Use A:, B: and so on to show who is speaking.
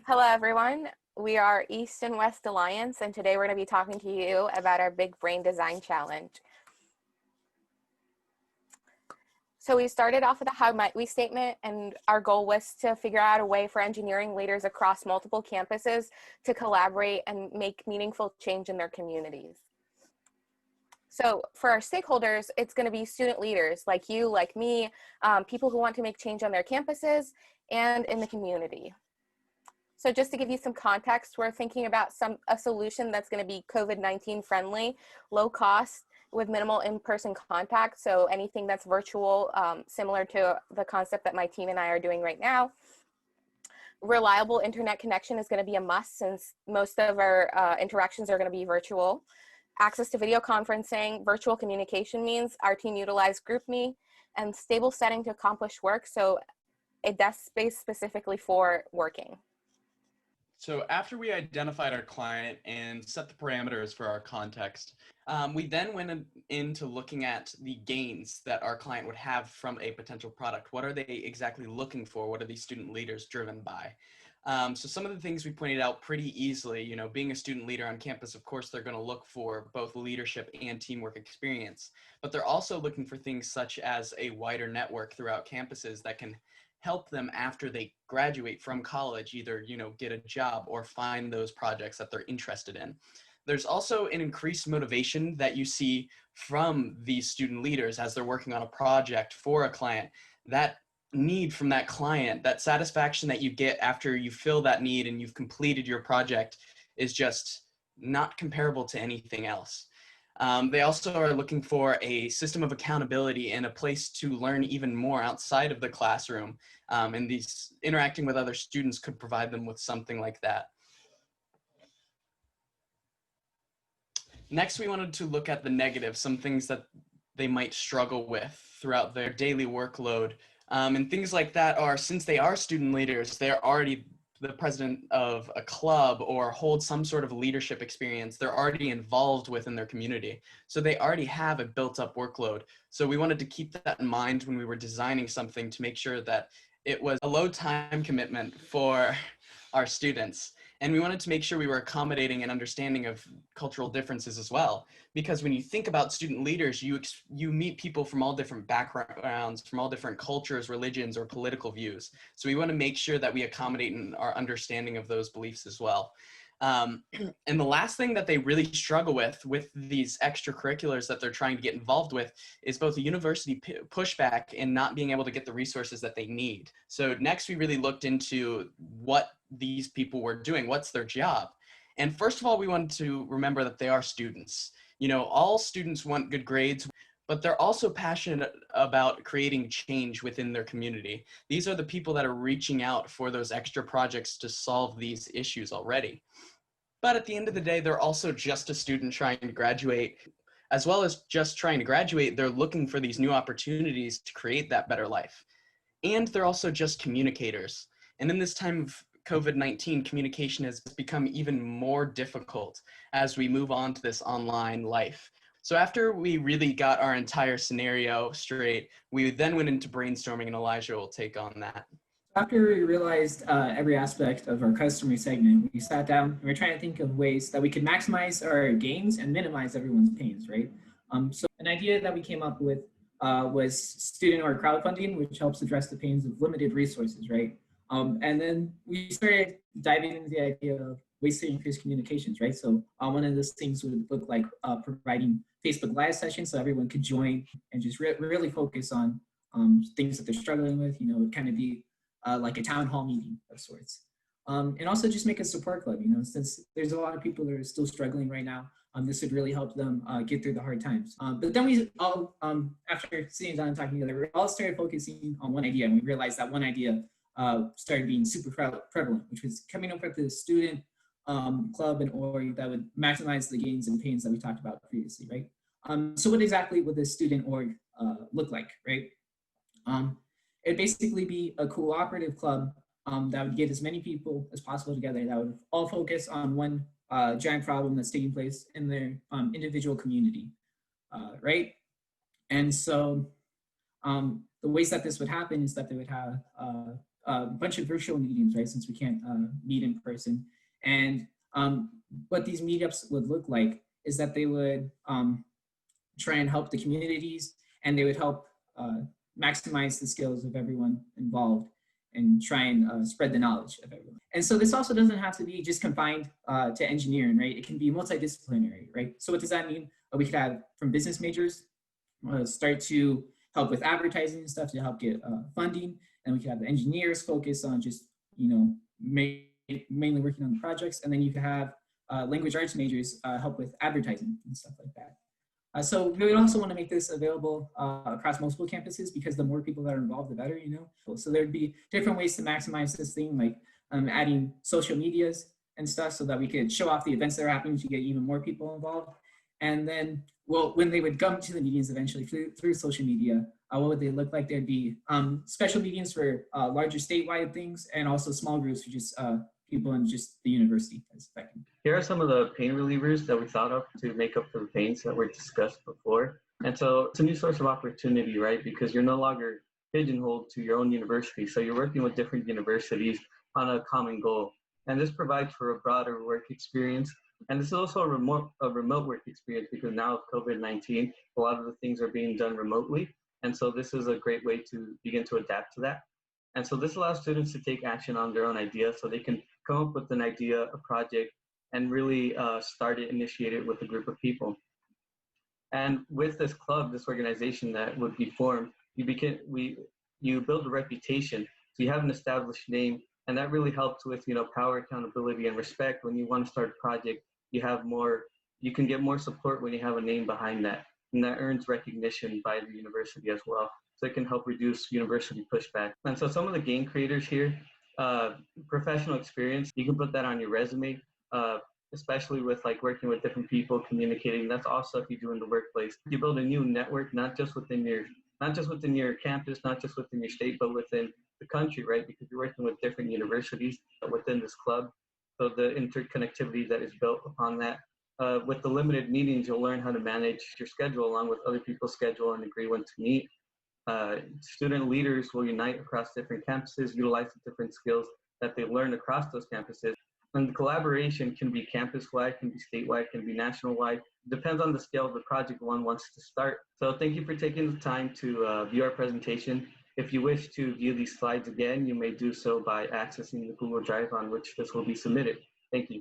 A: Hello, everyone. We are East and West Alliance, and today we're going to be talking to you about our Big Brain Design Challenge. So we started off with a how might we statement, and our goal was to figure out a way for engineering leaders across multiple campuses to collaborate and make meaningful change in their communities. So for our stakeholders, it's going to be student leaders like you, like me, people who want to make change on their campuses and in the community. So just to give you some context, we're thinking about a solution that's going to be COVID-19 friendly, low cost, with minimal in-person contact. So anything that's virtual, similar to the concept that my team and I are doing right now. Reliable internet connection is going to be a must since most of our interactions are going to be virtual. Access to video conferencing, virtual communication means our team utilized GroupMe, and stable setting to accomplish work. So a desk space specifically for working.
B: So after we identified our client and set the parameters for our context, we then went into looking at the gains that our client would have from a potential product. What are they exactly looking for? What are these student leaders driven by? So some of the things we pointed out pretty easily, being a student leader on campus, of course, they're going to look for both leadership and teamwork experience, but they're also looking for things such as a wider network throughout campuses that can help them after they graduate from college, either, get a job or find those projects that they're interested in. There's also an increased motivation that you see from these student leaders as they're working on a project for a client. That need from that client, that satisfaction that you get after you fill that need and you've completed your project is just not comparable to anything else. They also are looking for a system of accountability and a place to learn even more outside of the classroom. And these interacting with other students could provide them with something like that. Next, we wanted to look at the negatives, some things that they might struggle with throughout their daily workload. And things like that are, since they are student leaders, they're already the president of a club or hold some sort of leadership experience. They're already involved within their community. So they already have a built up workload. So we wanted to keep that in mind when we were designing something to make sure that it was a low time commitment for our students. And we wanted to make sure we were accommodating and understanding of cultural differences as well. Because when you think about student leaders, you meet people from all different backgrounds, from all different cultures, religions, or political views. So we want to make sure that we accommodate in our understanding of those beliefs as well. And the last thing that they really struggle with these extracurriculars that they're trying to get involved with is both a university pushback and not being able to get the resources that they need. So next we really looked into what these people were doing, what's their job. And first of all, we wanted to remember that they are students. All students want good grades, but they're also passionate about creating change within their community. These are the people that are reaching out for those extra projects to solve these issues already. But at the end of the day, they're also just a student trying to graduate. As well as just trying to graduate, they're looking for these new opportunities to create that better life. And they're also just communicators. And in this time of COVID-19, communication has become even more difficult as we move on to this online life. So after we really got our entire scenario straight, we then went into brainstorming, and Elijah will take on that.
C: After we realized every aspect of our customer segment, we sat down and we were trying to think of ways that we could maximize our gains and minimize everyone's pains, right? So an idea that we came up with was student or crowdfunding, which helps address the pains of limited resources, right? And then we started diving into the idea of ways to increase communications, right? So one of those things would look like providing Facebook Live sessions so everyone could join and just really focus on things that they're struggling with. It would kind of be like a town hall meeting of sorts. And also just make a support club, since there's a lot of people that are still struggling right now. This would really help them get through the hard times. But then we all, after sitting down and talking together, we all started focusing on one idea, and we realized that one idea started being super prevalent, which was coming up with a student club and org that would maximize the gains and pains that we talked about previously, right? So what exactly would this student org look like, right? It'd basically be a cooperative club that would get as many people as possible together that would all focus on one giant problem that's taking place in their individual community, right? And so the ways that this would happen is that they would have a bunch of virtual meetings, right? Since we can't meet in person. And what these meetups would look like is that they would try and help the communities, and they would help maximize the skills of everyone involved and try and spread the knowledge of everyone. And so this also doesn't have to be just confined to engineering, right? It can be multidisciplinary, right? So what does that mean? We could have from business majors start to help with advertising and stuff to help get funding. And we could have engineers focus on just, mainly working on the projects. And then you could have language arts majors help with advertising and stuff like that. So we would also want to make this available across multiple campuses, because the more people that are involved, the better, So there'd be different ways to maximize this thing, like adding social medias and stuff so that we could show off the events that are happening to get even more people involved. And then, well, when they would come to the meetings eventually through social media, what would they look like? There'd be special meetings for larger statewide things, and also small groups for just people in just the university that's affecting.
D: Here are some of the pain relievers that we thought of to make up for the pains that were discussed before. And so it's a new source of opportunity, right? Because you're no longer pigeonholed to your own university. So you're working with different universities on a common goal. And this provides for a broader work experience. And this is also a remote work experience, because now with COVID-19, a lot of the things are being done remotely. And so this is a great way to begin to adapt to that. And so this allows students to take action on their own idea, so they can come up with an idea, a project, and really start it, initiate it with a group of people. And with this club, this organization that would be formed, you build a reputation. So you have an established name, and that really helps with power, accountability, and respect. When you want to start a project, you can get more support when you have a name behind that, and that earns recognition by the university as well. So it can help reduce university pushback. And so some of the game creators here, professional experience, you can put that on your resume, especially with like working with different people, communicating. That's all stuff you do in the workplace. You build a new network, not just within your campus, not just within your state, but within the country, right? Because you're working with different universities within this club. So the interconnectivity that is built upon that. With the limited meetings, you'll learn how to manage your schedule along with other people's schedule and agree when to meet. Student leaders will unite across different campuses, utilize the different skills that they learn across those campuses. And the collaboration can be campus-wide, can be statewide, can be national-wide. Depends on the scale of the project one wants to start. So thank you for taking the time to view our presentation. If you wish to view these slides again, you may do so by accessing the Google Drive on which this will be submitted. Thank you.